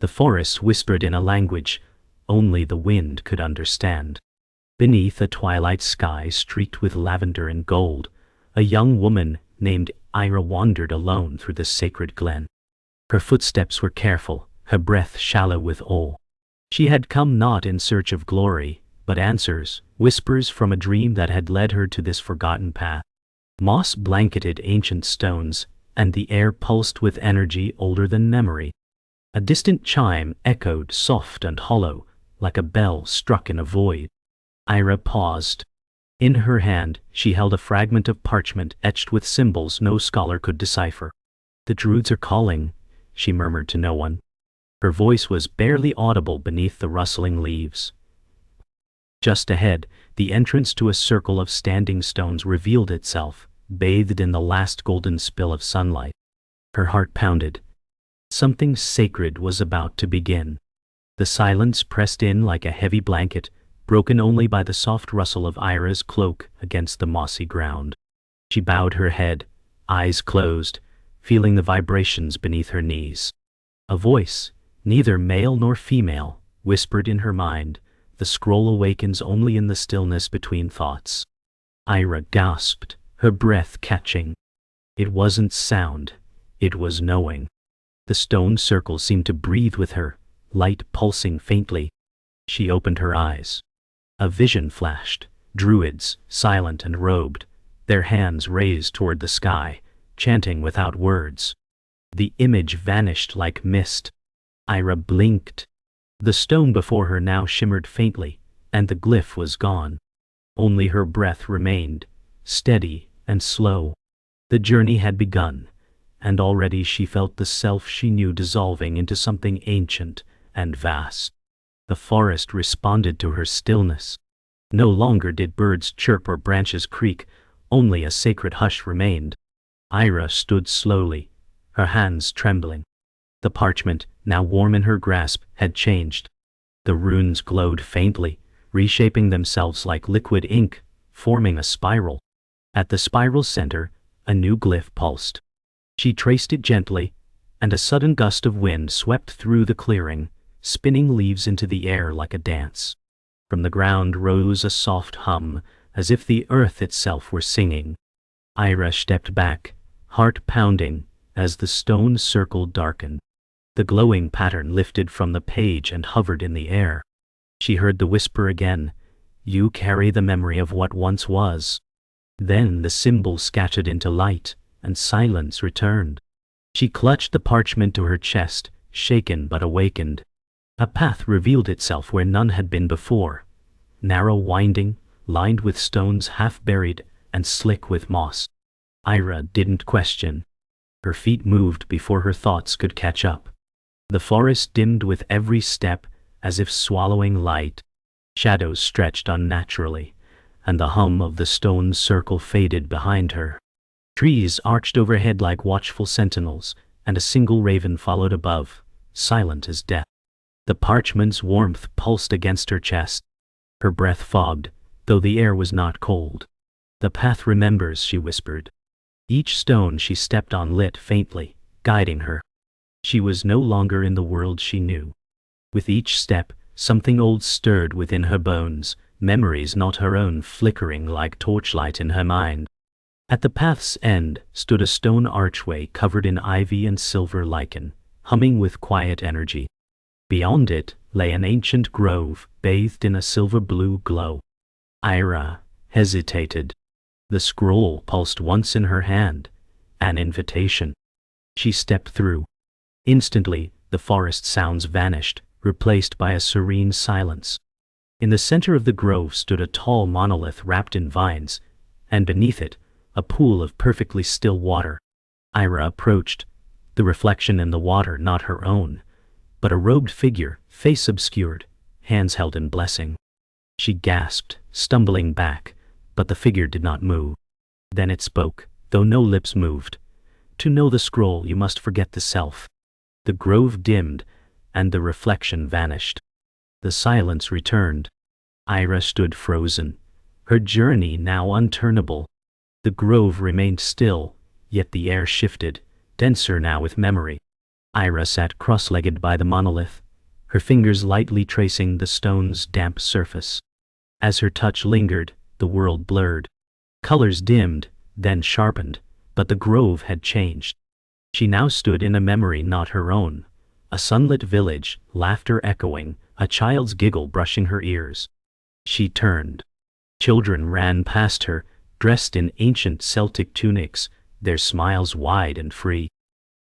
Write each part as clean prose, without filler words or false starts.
The forest whispered in a language only the wind could understand. Beneath a twilight sky streaked with lavender and gold, a young woman named Ira wandered alone through the sacred glen. Her footsteps were careful, her breath shallow with awe. She had come not in search of glory, but answers, whispers from a dream that had led her to this forgotten path. Moss blanketed ancient stones, and the air pulsed with energy older than memory. A distant chime echoed soft and hollow, like a bell struck in a void. Ira paused. In her hand, she held a fragment of parchment etched with symbols no scholar could decipher. "The Druids are calling," she murmured to no one. Her voice was barely audible beneath the rustling leaves. Just ahead, the entrance to a circle of standing stones revealed itself, bathed in the last golden spill of sunlight. Her heart pounded. Something sacred was about to begin. The silence pressed in like a heavy blanket, broken only by the soft rustle of Ira's cloak against the mossy ground. She bowed her head, eyes closed, feeling the vibrations beneath her knees. A voice, neither male nor female, whispered in her mind, "The scroll awakens only in the stillness between thoughts." Ira gasped, her breath catching. It wasn't sound, it was knowing. The stone circle seemed to breathe with her, light pulsing faintly. She opened her eyes. A vision flashed, druids, silent and robed, their hands raised toward the sky, chanting without words. The image vanished like mist. Ira blinked. The stone before her now shimmered faintly, and the glyph was gone. Only her breath remained, steady and slow. The journey had begun, and already she felt the self she knew dissolving into something ancient and vast. The forest responded to her stillness. No longer did birds chirp or branches creak, only a sacred hush remained. Ira stood slowly, her hands trembling. The parchment, now warm in her grasp, had changed. The runes glowed faintly, reshaping themselves like liquid ink, forming a spiral. At the spiral's center, a new glyph pulsed. She traced it gently, and a sudden gust of wind swept through the clearing, spinning leaves into the air like a dance. From the ground rose a soft hum, as if the earth itself were singing. Ira stepped back, heart pounding, as the stone circle darkened. The glowing pattern lifted from the page and hovered in the air. She heard the whisper again, "You carry the memory of what once was." Then the symbol scattered into light, and silence returned. She clutched the parchment to her chest, shaken but awakened. A path revealed itself where none had been before, narrow winding, lined with stones half buried, and slick with moss. Ira didn't question. Her feet moved before her thoughts could catch up. The forest dimmed with every step, as if swallowing light. Shadows stretched unnaturally, and the hum of the stone circle faded behind her. Trees arched overhead like watchful sentinels, and a single raven followed above, silent as death. The parchment's warmth pulsed against her chest. Her breath fogged, though the air was not cold. "The path remembers," she whispered. Each stone she stepped on lit faintly, guiding her. She was no longer in the world she knew. With each step, something old stirred within her bones, memories not her own flickering like torchlight in her mind. At the path's end stood a stone archway covered in ivy and silver lichen, humming with quiet energy. Beyond it lay an ancient grove, bathed in a silver-blue glow. Ira hesitated. The scroll pulsed once in her hand, an invitation. She stepped through. Instantly, the forest sounds vanished, replaced by a serene silence. In the center of the grove stood a tall monolith wrapped in vines, and beneath it, a pool of perfectly still water. Ira approached, the reflection in the water not her own, but a robed figure, face obscured, hands held in blessing. She gasped, stumbling back, but the figure did not move. Then it spoke, though no lips moved. "To know the scroll, you must forget the self." The grove dimmed, and the reflection vanished. The silence returned. Ira stood frozen, her journey now unturnable. The grove remained still, yet the air shifted, denser now with memory. Ira sat cross-legged by the monolith, her fingers lightly tracing the stone's damp surface. As her touch lingered, the world blurred. Colors dimmed, then sharpened, but the grove had changed. She now stood in a memory not her own. A sunlit village, laughter echoing, a child's giggle brushing her ears. She turned. Children ran past her, dressed in ancient Celtic tunics, their smiles wide and free.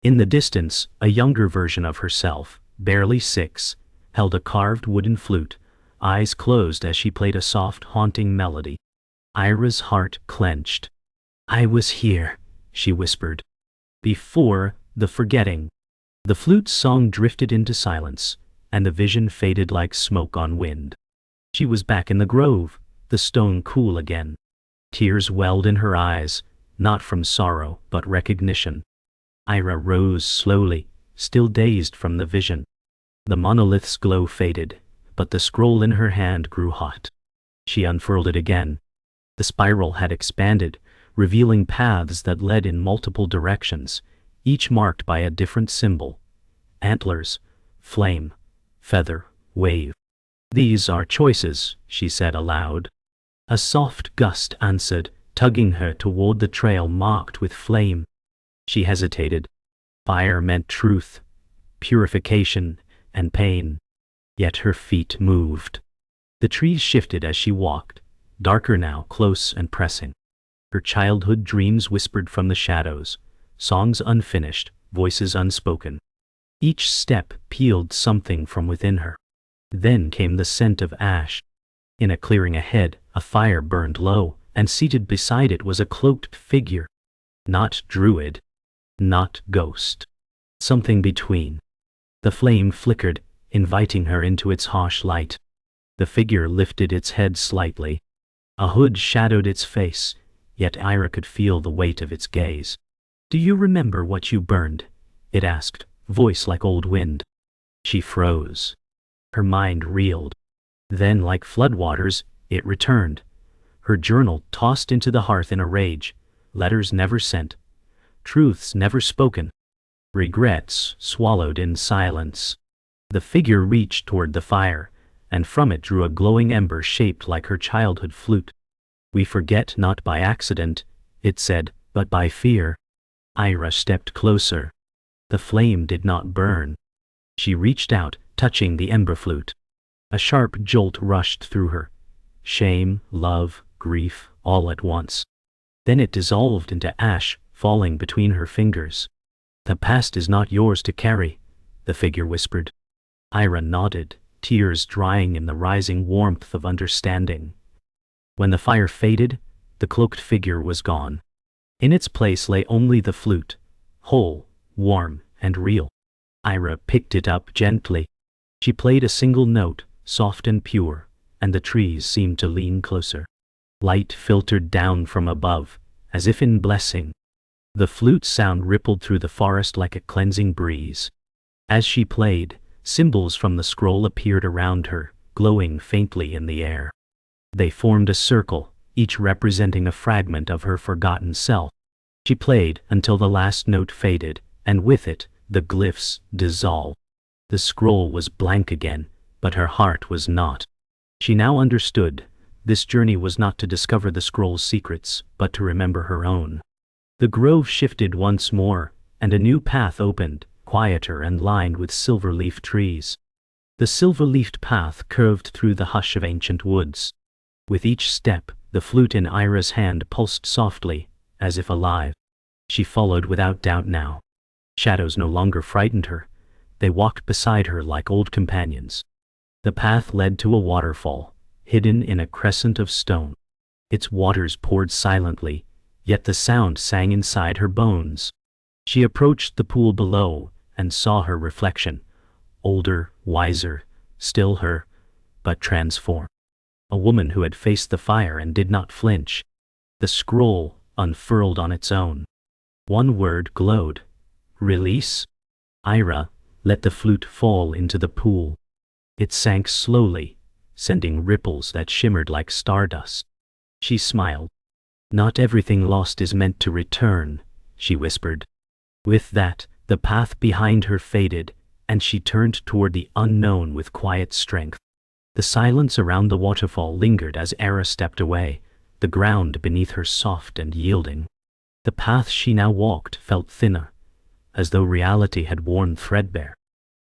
In the distance, a younger version of herself, barely 6, held a carved wooden flute, eyes closed as she played a soft, haunting melody. Ira's heart clenched. "I was here," she whispered. "Before the forgetting." The flute's song drifted into silence, and the vision faded like smoke on wind. She was back in the grove, the stone cool again. Tears welled in her eyes, not from sorrow, but recognition. Ira rose slowly, still dazed from the vision. The monolith's glow faded, but the scroll in her hand grew hot. She unfurled it again. The spiral had expanded, revealing paths that led in multiple directions, each marked by a different symbol: antlers, flame, feather, wave. "These are choices," she said aloud. A soft gust answered, tugging her toward the trail marked with flame. She hesitated. Fire meant truth, purification, and pain. Yet her feet moved. The trees shifted as she walked, darker now, close and pressing. Her childhood dreams whispered from the shadows, songs unfinished, voices unspoken. Each step peeled something from within her. Then came the scent of ash. In a clearing ahead, a fire burned low, and seated beside it was a cloaked figure. Not druid, not ghost. Something between. The flame flickered, inviting her into its harsh light. The figure lifted its head slightly. A hood shadowed its face, yet Ira could feel the weight of its gaze. "Do you remember what you burned?" it asked, voice like old wind. She froze. Her mind reeled. Then, like floodwaters, it returned. Her journal tossed into the hearth in a rage, letters never sent, truths never spoken, regrets swallowed in silence. The figure reached toward the fire, and from it drew a glowing ember shaped like her childhood flute. "We forget not by accident," it said, "but by fear." Ira stepped closer. The flame did not burn. She reached out, touching the ember flute. A sharp jolt rushed through her. Shame, love, grief, all at once. Then it dissolved into ash, falling between her fingers. "The past is not yours to carry," the figure whispered. Ira nodded, tears drying in the rising warmth of understanding. When the fire faded, the cloaked figure was gone. In its place lay only the flute, whole, warm, and real. Ira picked it up gently. She played a single note, soft and pure, and the trees seemed to lean closer. Light filtered down from above, as if in blessing. The flute's sound rippled through the forest like a cleansing breeze. As she played, symbols from the scroll appeared around her, glowing faintly in the air. They formed a circle, each representing a fragment of her forgotten self. She played until the last note faded, and with it, the glyphs dissolved. The scroll was blank again, but her heart was not. She now understood. This journey was not to discover the scroll's secrets, but to remember her own. The grove shifted once more, and a new path opened, quieter and lined with silver-leaf trees. The silver-leafed path curved through the hush of ancient woods. With each step, the flute in Ira's hand pulsed softly, as if alive. She followed without doubt now. Shadows no longer frightened her. They walked beside her like old companions. The path led to a waterfall, hidden in a crescent of stone. Its waters poured silently, yet the sound sang inside her bones. She approached the pool below and saw her reflection, older, wiser, still her, but transformed. A woman who had faced the fire and did not flinch. The scroll unfurled on its own. One word glowed: release. Ira let the flute fall into the pool. It sank slowly, sending ripples that shimmered like stardust. She smiled. "Not everything lost is meant to return," she whispered. With that, The path behind her faded, and she turned toward the unknown with quiet strength. The silence around the waterfall lingered as Era stepped away, the ground beneath her soft and yielding. The path she now walked felt thinner, as though reality had worn threadbare.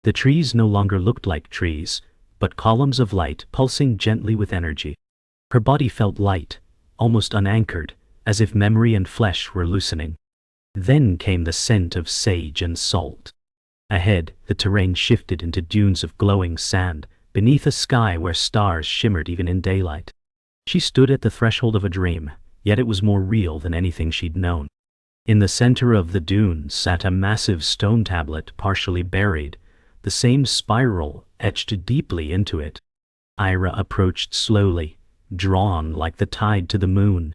The trees no longer looked like trees, but columns of light pulsing gently with energy. Her body felt light, almost unanchored, as if memory and flesh were loosening. Then came the scent of sage and salt. Ahead, the terrain shifted into dunes of glowing sand, beneath a sky where stars shimmered even in daylight. She stood at the threshold of a dream, yet it was more real than anything she'd known. In the center of the dunes sat a massive stone tablet partially buried, the same spiral etched deeply into it. Ira approached slowly, drawn like the tide to the moon.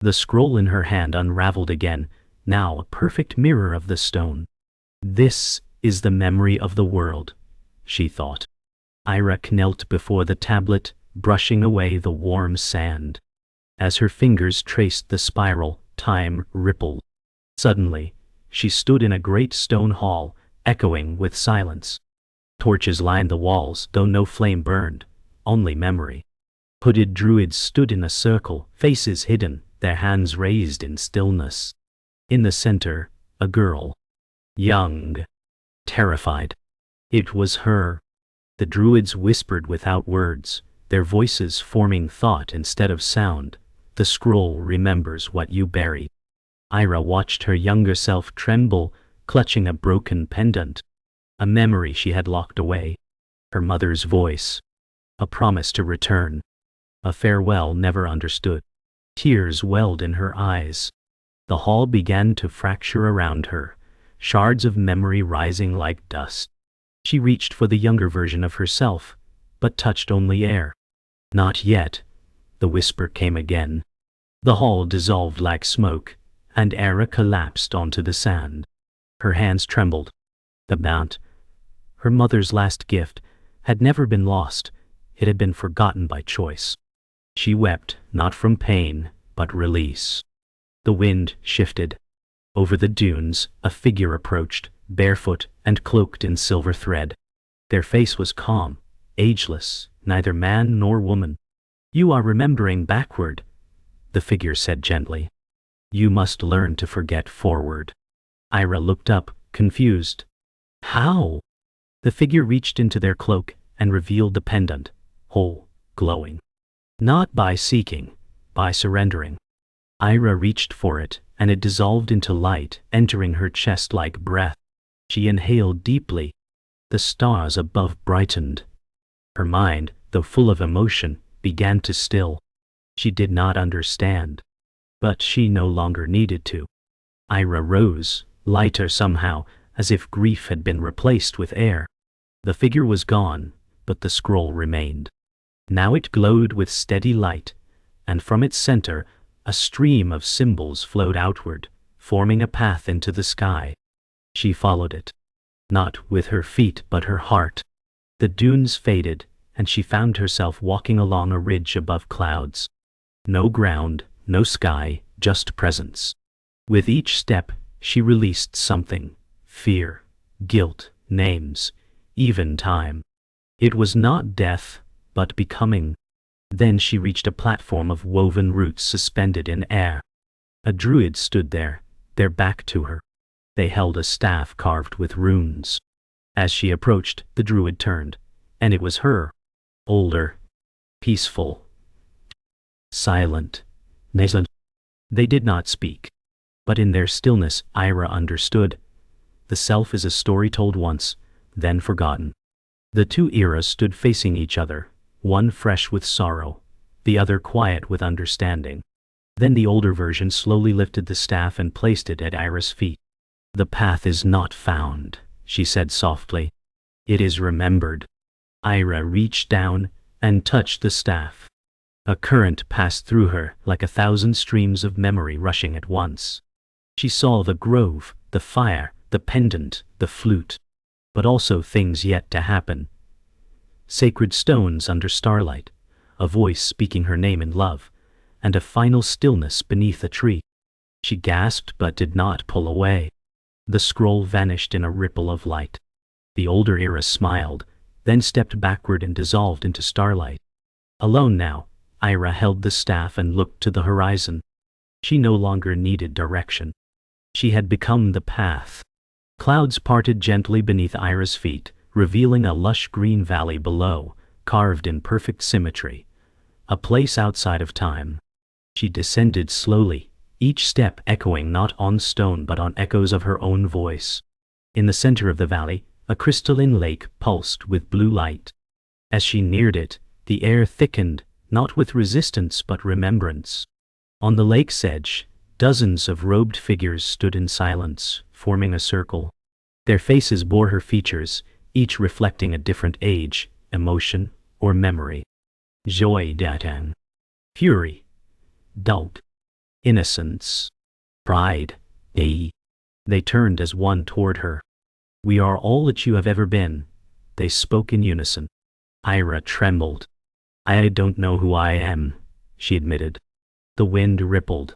The scroll in her hand unraveled again, now a perfect mirror of the stone. This is the memory of the world, she thought. Ira knelt before the tablet, brushing away the warm sand. As her fingers traced the spiral, time rippled. Suddenly, she stood in a great stone hall, echoing with silence. Torches lined the walls, though no flame burned, only memory. Hooded druids stood in a circle, faces hidden, their hands raised in stillness. In the center, a girl. Young. Terrified. It was her. The druids whispered without words, their voices forming thought instead of sound. The scroll remembers what you buried. Ira watched her younger self tremble, clutching a broken pendant. A memory she had locked away. Her mother's voice. A promise to return. A farewell never understood. Tears welled in her eyes. The hall began to fracture around her, shards of memory rising like dust. She reached for the younger version of herself, but touched only air. Not yet. The whisper came again. The hall dissolved like smoke, and Era collapsed onto the sand. Her hands trembled. The mount, her mother's last gift, had never been lost. It had been forgotten by choice. She wept, not from pain, but release. The wind shifted. Over the dunes, a figure approached, barefoot and cloaked in silver thread. Their face was calm, ageless, neither man nor woman. "You are remembering backward," the figure said gently. "You must learn to forget forward." Ira looked up, confused. "How?" The figure reached into their cloak and revealed the pendant, whole, glowing. "Not by seeking, by surrendering." Ira reached for it, and it dissolved into light, entering her chest like breath. She inhaled deeply. The stars above brightened. Her mind, though full of emotion, began to still. She did not understand. But she no longer needed to. Ira rose, lighter somehow, as if grief had been replaced with air. The figure was gone, but the scroll remained. Now it glowed with steady light, and from its center, a stream of symbols flowed outward, forming a path into the sky. She followed it. Not with her feet but her heart. The dunes faded, and she found herself walking along a ridge above clouds. No ground, no sky, just presence. With each step, she released something: fear, guilt, names, even time. It was not death, but becoming. Then she reached a platform of woven roots suspended in air. A druid stood there, their back to her. They held a staff carved with runes. As she approached, the druid turned, and it was her. Older, peaceful, silent, nascent. They did not speak, but in their stillness Ira understood. The self is a story told once, then forgotten. The two eras stood facing each other, one fresh with sorrow, the other quiet with understanding. Then the older version slowly lifted the staff and placed it at Ira's feet. "The path is not found," she said softly. "It is remembered." Ira reached down and touched the staff. A current passed through her like 1,000 streams of memory rushing at once. She saw the grove, the fire, the pendant, the flute, but also things yet to happen. Sacred stones under starlight, a voice speaking her name in love, and a final stillness beneath a tree. She gasped but did not pull away. The scroll vanished in a ripple of light. The older Ira smiled, then stepped backward and dissolved into starlight. Alone now, Ira held the staff and looked to the horizon. She no longer needed direction. She had become the path. Clouds parted gently beneath Ira's feet, revealing a lush green valley below, carved in perfect symmetry. A place outside of time. She descended slowly, each step echoing not on stone but on echoes of her own voice. In the center of the valley, a crystalline lake pulsed with blue light. As she neared it, the air thickened, not with resistance but remembrance. On the lake's edge, dozens of robed figures stood in silence, forming a circle. Their faces bore her features, each reflecting a different age, emotion, or memory. Joy, Datan. Fury. Doubt. Innocence. Pride. They turned as one toward her. "We are all that you have ever been," they spoke in unison. Ira trembled. "I don't know who I am," she admitted. The wind rippled.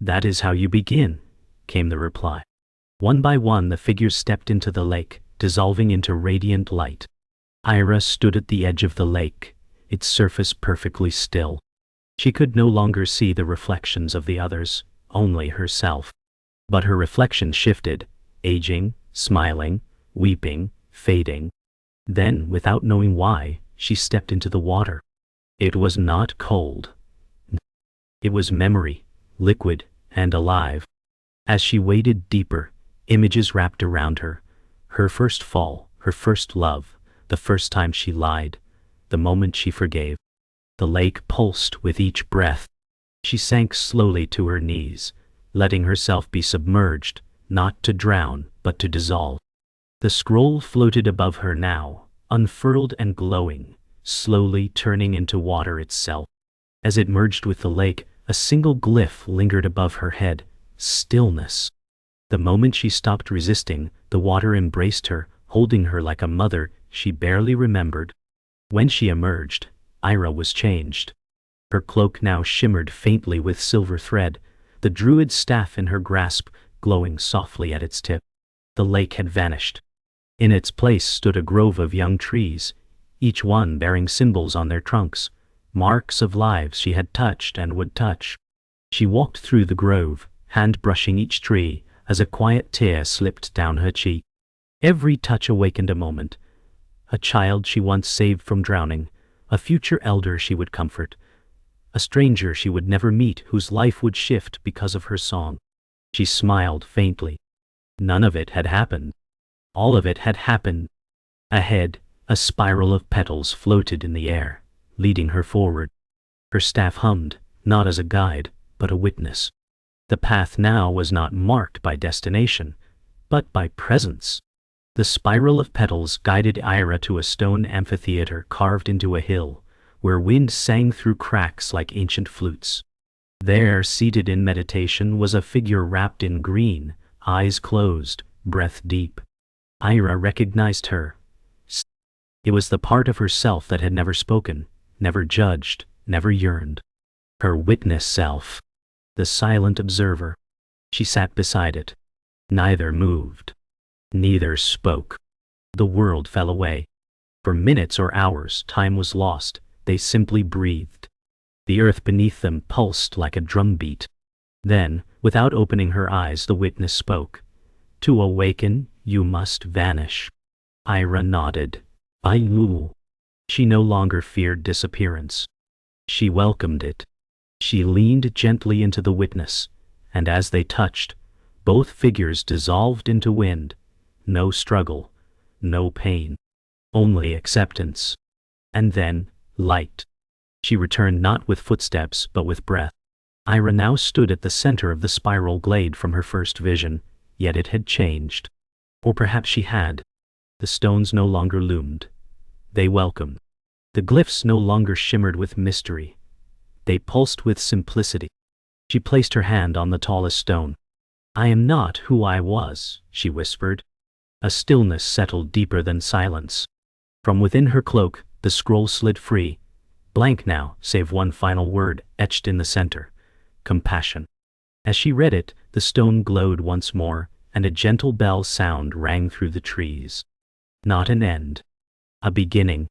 "That is how you begin," came the reply. One by one the figures stepped into the lake, dissolving into radiant light. Ira stood at the edge of the lake, its surface perfectly still. She could no longer see the reflections of the others, only herself. But her reflection shifted, aging, smiling, weeping, fading. Then, without knowing why, she stepped into the water. It was not cold. It was memory, liquid and alive. As she waded deeper, images wrapped around her. Her first fall, her first love, the first time she lied, the moment she forgave. The lake pulsed with each breath. She sank slowly to her knees, letting herself be submerged, not to drown, but to dissolve. The scroll floated above her now, unfurled and glowing, slowly turning into water itself. As it merged with the lake, a single glyph lingered above her head: stillness. The moment she stopped resisting, the water embraced her, holding her like a mother she barely remembered. When she emerged, Ira was changed. Her cloak now shimmered faintly with silver thread, the Druid's staff in her grasp glowing softly at its tip. The lake had vanished. In its place stood a grove of young trees, each one bearing symbols on their trunks, marks of lives she had touched and would touch. She walked through the grove, hand brushing each tree, as a quiet tear slipped down her cheek. Every touch awakened a moment. A child she once saved from drowning, a future elder she would comfort, a stranger she would never meet whose life would shift because of her song. She smiled faintly. None of it had happened. All of it had happened. Ahead, a spiral of petals floated in the air, leading her forward. Her staff hummed, not as a guide, but a witness. The path now was not marked by destination, but by presence. The spiral of petals guided Ira to a stone amphitheater carved into a hill, where wind sang through cracks like ancient flutes. There, seated in meditation, was a figure wrapped in green, eyes closed, breath deep. Ira recognized her. It was the part of herself that had never spoken, never judged, never yearned. Her witness self. The silent observer. She sat beside it. Neither moved. Neither spoke. The world fell away. For minutes or hours, time was lost. They simply breathed. The earth beneath them pulsed like a drumbeat. Then, without opening her eyes, the witness spoke. "To awaken, you must vanish." Ira nodded. "I knew." She no longer feared disappearance. She welcomed it. She leaned gently into the witness, and as they touched, both figures dissolved into wind. No struggle, no pain, only acceptance. And then, light. She returned not with footsteps but with breath. Ira now stood at the center of the spiral glade from her first vision, yet it had changed. Or perhaps she had. The stones no longer loomed. They welcomed. The glyphs no longer shimmered with mystery. They pulsed with simplicity. She placed her hand on the tallest stone. "I am not who I was," she whispered. A stillness settled deeper than silence. From within her cloak, the scroll slid free, blank now, save one final word etched in the center: compassion. As she read it, the stone glowed once more, and a gentle bell sound rang through the trees. Not an end. A beginning.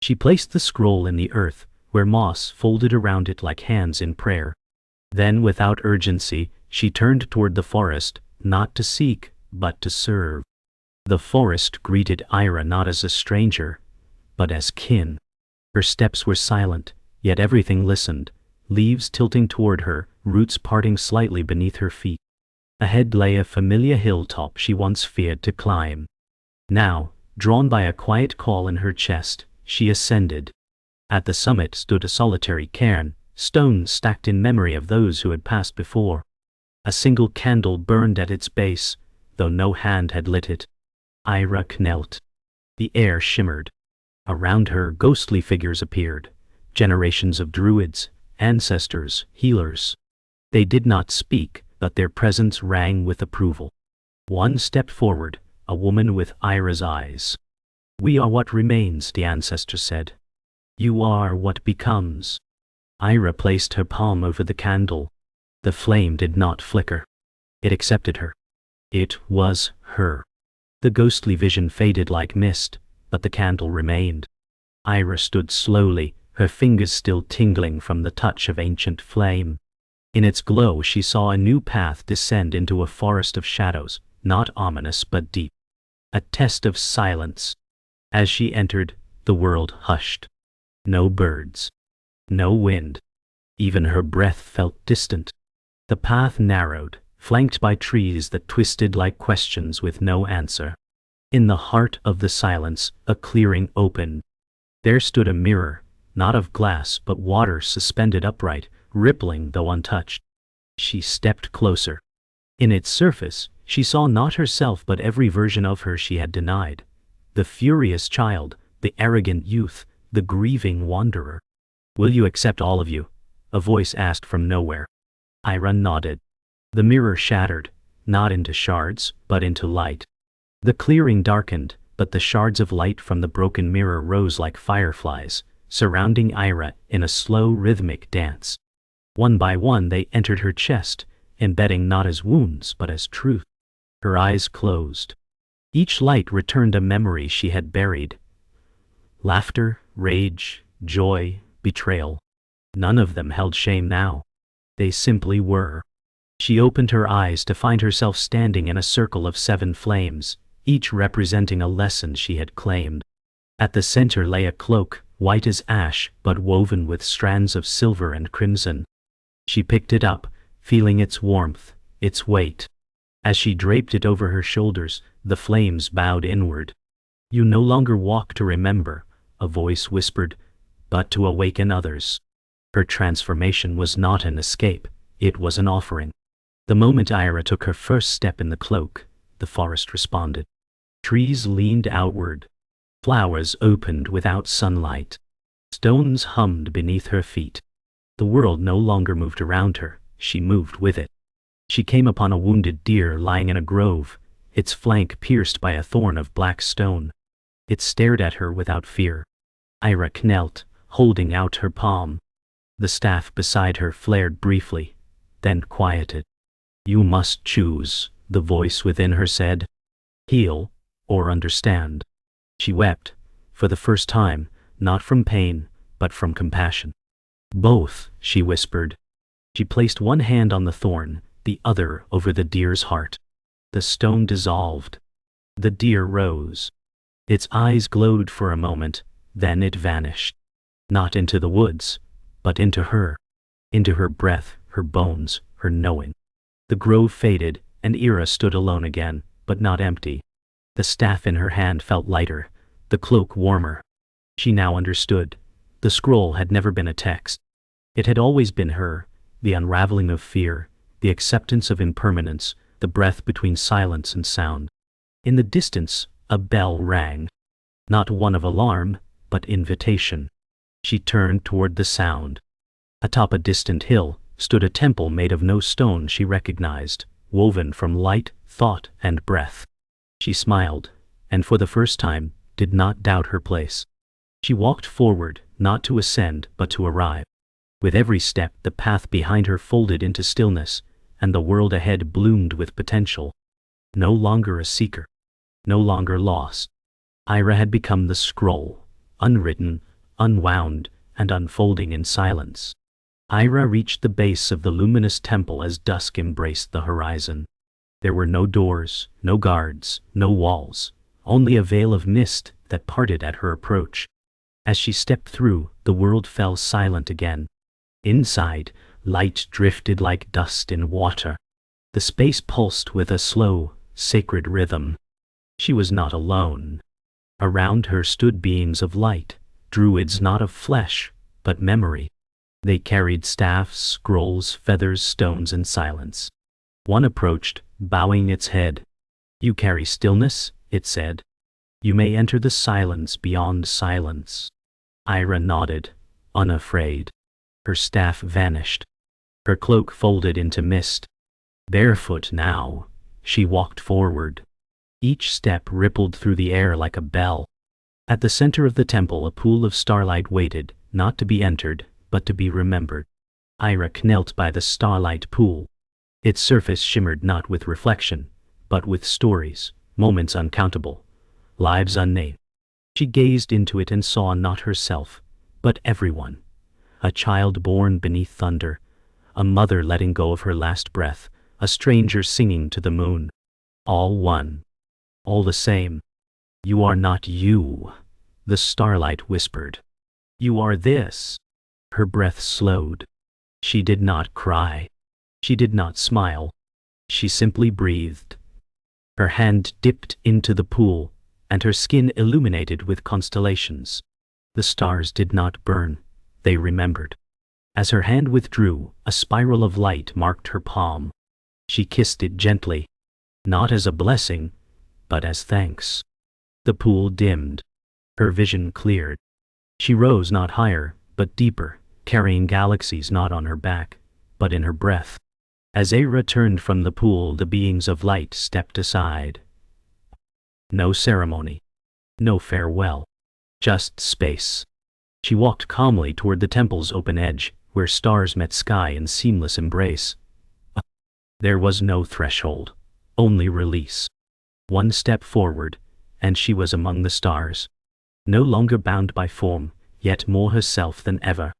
She placed the scroll in the earth, where moss folded around it like hands in prayer. Then, without urgency, she turned toward the forest, not to seek, but to serve. The forest greeted Ira not as a stranger, but as kin. Her steps were silent, yet everything listened, leaves tilting toward her, roots parting slightly beneath her feet. Ahead lay a familiar hilltop she once feared to climb. Now, drawn by a quiet call in her chest, she ascended. At the summit stood a solitary cairn, stones stacked in memory of those who had passed before. A single candle burned at its base, though no hand had lit it. Ira knelt. The air shimmered. Around her, ghostly figures appeared, generations of druids, ancestors, healers. They did not speak, but their presence rang with approval. One stepped forward, a woman with Ira's eyes. "We are what remains," the ancestor said. "You are what becomes." Ira placed her palm over the candle. The flame did not flicker. It accepted her. It was her. The ghostly vision faded like mist, but the candle remained. Ira stood slowly, her fingers still tingling from the touch of ancient flame. In its glow she saw a new path descend into a forest of shadows, not ominous but deep. A test of silence. As she entered, the world hushed. No birds. No wind. Even her breath felt distant. The path narrowed, flanked by trees that twisted like questions with no answer. In the heart of the silence, a clearing opened. There stood a mirror, not of glass but water suspended upright, rippling though untouched. She stepped closer. In its surface, she saw not herself but every version of her she had denied. The furious child, the arrogant youth, the grieving wanderer. "Will you accept all of you?" a voice asked from nowhere. Ira nodded. The mirror shattered, not into shards, but into light. The clearing darkened, but the shards of light from the broken mirror rose like fireflies, surrounding Ira in a slow rhythmic dance. One by one they entered her chest, embedding not as wounds but as truth. Her eyes closed. Each light returned a memory she had buried. Laughter, rage, joy, betrayal. None of them held shame now. They simply were. She opened her eyes to find herself standing in a circle of 7 flames, each representing a lesson she had claimed. At the center lay a cloak, white as ash but woven with strands of silver and crimson. She picked it up, feeling its warmth, its weight. As she draped it over her shoulders, the flames bowed inward. "You no longer walk to remember," a voice whispered, "but to awaken others." Her transformation was not an escape, it was an offering. The moment Ira took her first step in the cloak, the forest responded. Trees leaned outward. Flowers opened without sunlight. Stones hummed beneath her feet. The world no longer moved around her, she moved with it. She came upon a wounded deer lying in a grove, its flank pierced by a thorn of black stone. It stared at her without fear. Ira knelt, holding out her palm. The staff beside her flared briefly, then quieted. "You must choose," the voice within her said. "Heal, or understand." She wept, for the first time, not from pain, but from compassion. "Both," she whispered. She placed one hand on the thorn, the other over the deer's heart. The stone dissolved. The deer rose. Its eyes glowed for a moment, then it vanished. Not into the woods, but into her breath, her bones, her knowing. The grove faded, and Ira stood alone again, but not empty. The staff in her hand felt lighter, the cloak warmer. She now understood. The scroll had never been a text. It had always been her, the unraveling of fear, the acceptance of impermanence, the breath between silence and sound. In the distance, a bell rang. Not one of alarm, but invitation. She turned toward the sound. Atop a distant hill stood a temple made of no stone she recognized, woven from light, thought, and breath. She smiled, and for the first time, did not doubt her place. She walked forward, not to ascend, but to arrive. With every step, the path behind her folded into stillness, and the world ahead bloomed with potential. No longer a seeker, no longer lost. Ira had become the scroll, unwritten, unwound, and unfolding in silence. Ira reached the base of the luminous temple as dusk embraced the horizon. There were no doors, no guards, no walls, only a veil of mist that parted at her approach. As she stepped through, the world fell silent again. Inside, light drifted like dust in water. The space pulsed with a slow, sacred rhythm. She was not alone. Around her stood beings of light, druids not of flesh, but memory. They carried staffs, scrolls, feathers, stones, and silence. One approached, bowing its head. "You carry stillness," it said. "You may enter the silence beyond silence." Ira nodded, unafraid. Her staff vanished. Her cloak folded into mist. Barefoot now, she walked forward. Each step rippled through the air like a bell. At the center of the temple, a pool of starlight waited, not to be entered, but to be remembered. Ira knelt by the starlight pool. Its surface shimmered not with reflection, but with stories, moments uncountable, lives unnamed. She gazed into it and saw not herself, but everyone. A child born beneath thunder, a mother letting go of her last breath, a stranger singing to the moon. All one. All the same. "You are not you," the starlight whispered. "You are this." Her breath slowed. She did not cry. She did not smile. She simply breathed. Her hand dipped into the pool, and her skin illuminated with constellations. The stars did not burn. They remembered. As her hand withdrew, a spiral of light marked her palm. She kissed it gently, not as a blessing, but as thanks. The pool dimmed. Her vision cleared. She rose not higher, but deeper, carrying galaxies not on her back, but in her breath. As Ira turned from the pool, the beings of light stepped aside. No ceremony. No farewell. Just space. She walked calmly toward the temple's open edge, where stars met sky in seamless embrace. There was no threshold, only release. One step forward, and she was among the stars. No longer bound by form, yet more herself than ever.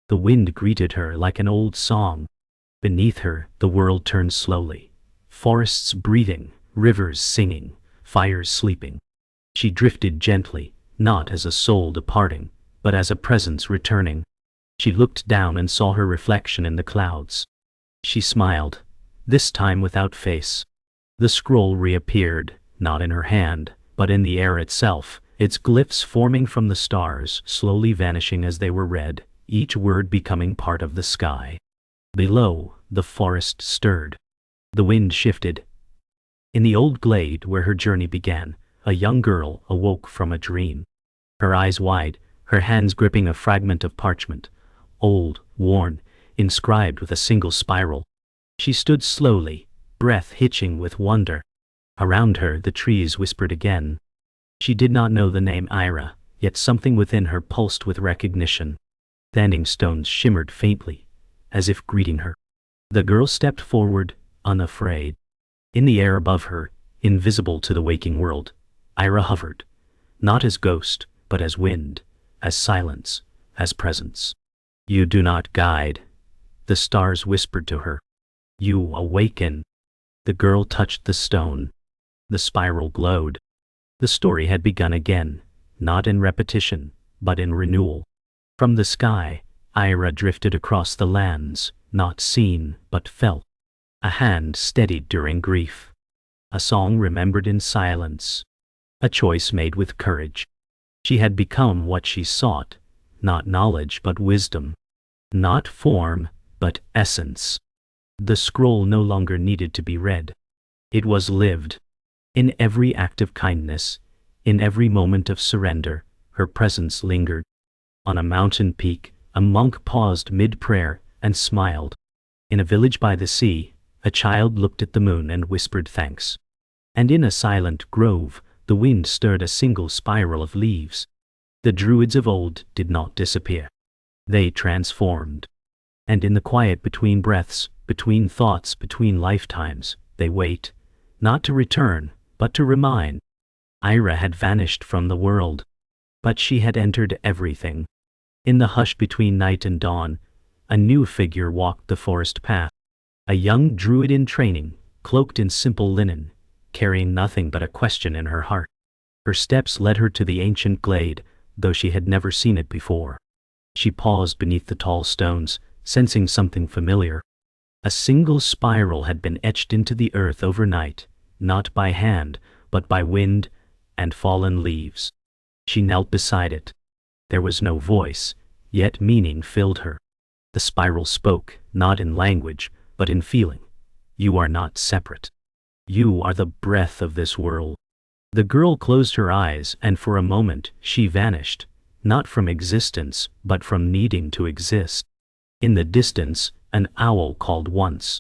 The wind greeted her like an old song. Beneath her, the world turned slowly. Forests breathing, rivers singing, fires sleeping. She drifted gently, not as a soul departing, but as a presence returning. She looked down and saw her reflection in the clouds. She smiled, this time without face. The scroll reappeared, not in her hand, but in the air itself, its glyphs forming from the stars, slowly vanishing as they were read, each word becoming part of the sky. Below, the forest stirred. The wind shifted. In the old glade where her journey began, a young girl awoke from a dream. Her eyes wide, her hands gripping a fragment of parchment, old, worn, inscribed with a single spiral. She stood slowly, breath hitching with wonder. Around her, the trees whispered again. She did not know the name Ira, yet something within her pulsed with recognition. Standing stones shimmered faintly, as if greeting her. The girl stepped forward, unafraid. In the air above her, invisible to the waking world, Ira hovered, not as ghost, but as wind, as silence, as presence. "You do not guide," the stars whispered to her. "You awaken." The girl touched the stone. The spiral glowed. The story had begun again, not in repetition, but in renewal. From the sky, Ira drifted across the lands, not seen, but felt. A hand steadied during grief. A song remembered in silence. A choice made with courage. She had become what she sought, not knowledge but wisdom. Not form, but essence. The scroll no longer needed to be read. It was lived. In every act of kindness, in every moment of surrender, her presence lingered. On a mountain peak, a monk paused mid-prayer and smiled. In a village by the sea, a child looked at the moon and whispered thanks. And in a silent grove, the wind stirred a single spiral of leaves. The Druids of old did not disappear. They transformed. And in the quiet between breaths, between thoughts, between lifetimes, they wait, Not to return, but to remind. Ira had vanished from the world, but she had entered everything. In the hush between night and dawn, a new figure walked the forest path. A young druid in training, cloaked in simple linen, carrying nothing but a question in her heart. Her steps led her to the ancient glade, though she had never seen it before. She paused beneath the tall stones, sensing something familiar. A single spiral had been etched into the earth overnight, not by hand, but by wind and fallen leaves. She knelt beside it. There was no voice, yet meaning filled her. The spiral spoke, not in language, but in feeling. You are not separate. You are the breath of this world. The girl closed her eyes, and for a moment she vanished, not from existence, but from needing to exist. In the distance, an owl called once.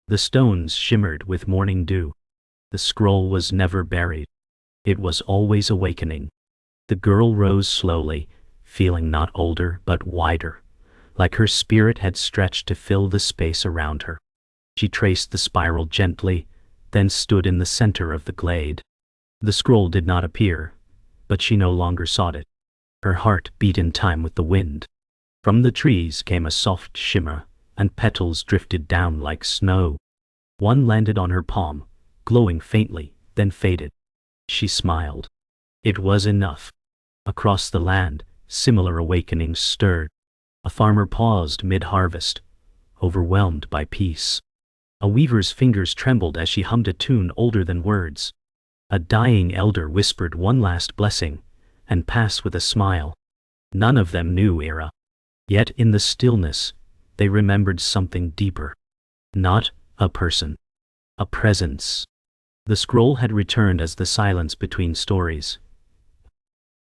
The stones shimmered with morning dew. The scroll was never buried. It was always awakening. The girl rose slowly, feeling not older but wider, like her spirit had stretched to fill the space around her. She traced the spiral gently, then stood in the center of the glade. The scroll did not appear, but she no longer sought it. Her heart beat in time with the wind. From the trees came a soft shimmer, and petals drifted down like snow. One landed on her palm, glowing faintly, then faded. She smiled. It was enough. Across the land, similar awakenings stirred. A farmer paused mid-harvest, overwhelmed by peace. A weaver's fingers trembled as she hummed a tune older than words. A dying elder whispered one last blessing, and passed with a smile. None of them knew Ira. Yet in the stillness, they remembered something deeper. Not a person. A presence. The scroll had returned as the silence between stories.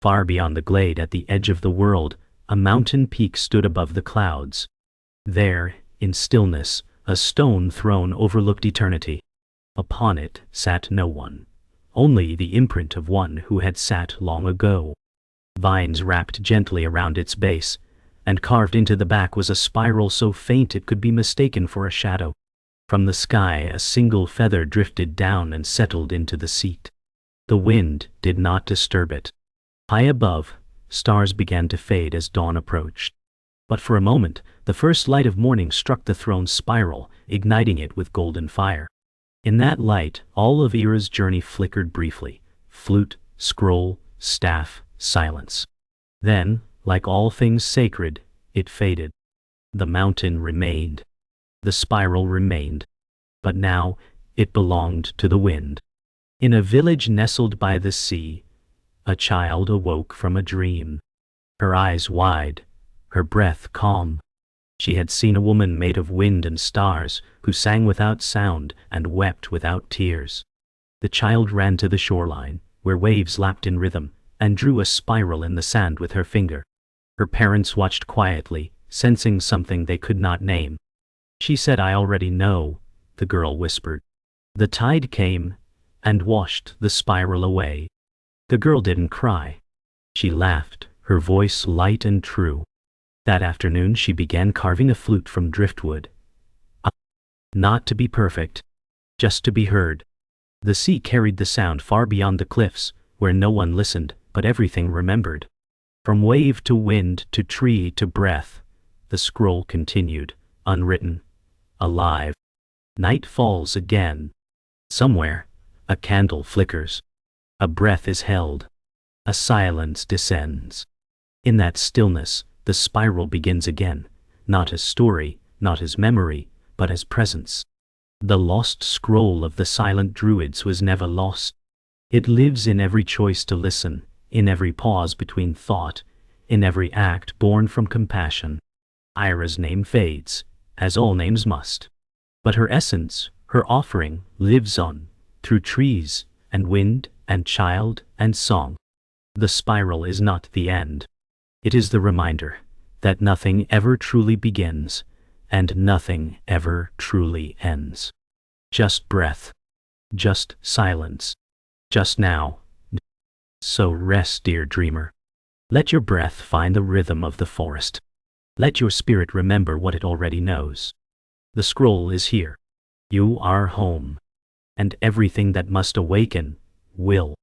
Far beyond the glade at the edge of the world, a mountain peak stood above the clouds. There, in stillness, a stone throne overlooked eternity. Upon it sat no one, only the imprint of one who had sat long ago. Vines wrapped gently around its base, and carved into the back was a spiral so faint it could be mistaken for a shadow. From the sky a single feather drifted down and settled into the seat. The wind did not disturb it. High above, stars began to fade as dawn approached. But for a moment, the first light of morning struck the throne's spiral, igniting it with golden fire. In that light, all of Ira's journey flickered briefly. Flute, scroll, staff, silence. Then, like all things sacred, it faded. The mountain remained. The spiral remained. But now, it belonged to the wind. In a village nestled by the sea, a child awoke from a dream. Her eyes wide, her breath calm. She had seen a woman made of wind and stars, who sang without sound and wept without tears. The child ran to the shoreline, where waves lapped in rhythm, and drew a spiral in the sand with her finger. Her parents watched quietly, sensing something they could not name. She said, "I already know," the girl whispered. The tide came and washed the spiral away. The girl didn't cry. She laughed, her voice light and true. That afternoon she began carving a flute from driftwood. Not to be perfect, just to be heard. The sea carried the sound far beyond the cliffs, where no one listened, but everything remembered. From wave to wind to tree to breath, the scroll continued, unwritten, alive. Night falls again. Somewhere, a candle flickers. A breath is held. A silence descends. In that stillness, the spiral begins again, not as story, not as memory, but as presence. The lost scroll of the Silent Druids was never lost. It lives in every choice to listen, in every pause between thought, in every act born from compassion. Ira's name fades, as all names must. But her essence, her offering, lives on, through trees, and wind, and child, and song. The spiral is not the end. It is the reminder that nothing ever truly begins, and nothing ever truly ends. Just breath. Just silence. Just now. So rest, dear dreamer. Let your breath find the rhythm of the forest. Let your spirit remember what it already knows. The scroll is here. You are home. and everything that must awaken, will.